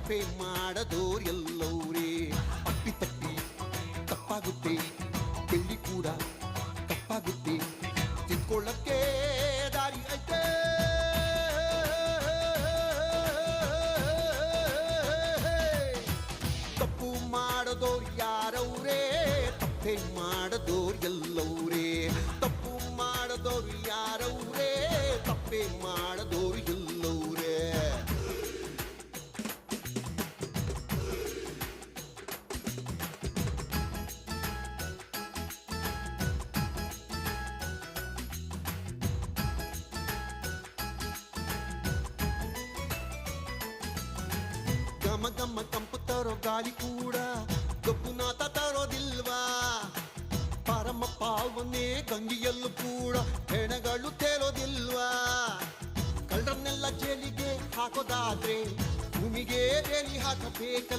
ತಪ್ಪೆ ಮಾಡದೋರ್ ಎಲ್ಲವ್ರೇ. ಅಪ್ಪಿ ತಪ್ಪಿ ತಪ್ಪಾಗುತ್ತೆ, ಬೆಳ್ಳಿ ಕೂಡ ತಪ್ಪಾಗುತ್ತೆ, ತಿದ್ಕೊಳ್ಳಕ್ಕೆ ದಾರಿ ಐತೆ. ತಪ್ಪು ಮಾಡದೋರ್ ಯಾರವ್ರೇ, ತಪ್ಪೆ ಮಾಡದೋರ್ ಎಲ್ಲವ್ರೇ. ತಪ್ಪು ಮಾಡದೋರ್ ಯಾರವ್ರೇ, ತಪ್ಪೆ ಮಾಡದೋರ್ ಎಲ್ಲವ್ರೇ. ಗಮ ಗಮ ಕಂಪು ತರೋ ಗಾಳಿ ಕೂಡ ಗಬ್ಬುನಾಥ ತರೋದಿಲ್ವಾ. ಪರಮ ಪಾವನೆ ಗಂಗೆಯಲ್ಲೂ ಕೂಡ ಹೆಣಗಳು ತೇಲೋದಿಲ್ವಾ. ಕಳ್ಳರನ್ನೆಲ್ಲ ಜೈಲಿಗೆ ಹಾಕೋದಾದ್ರೆ ಭೂಮಿಗೆ ಬೇಲಿ ಹಾಕಬೇಕಲ್ಲ.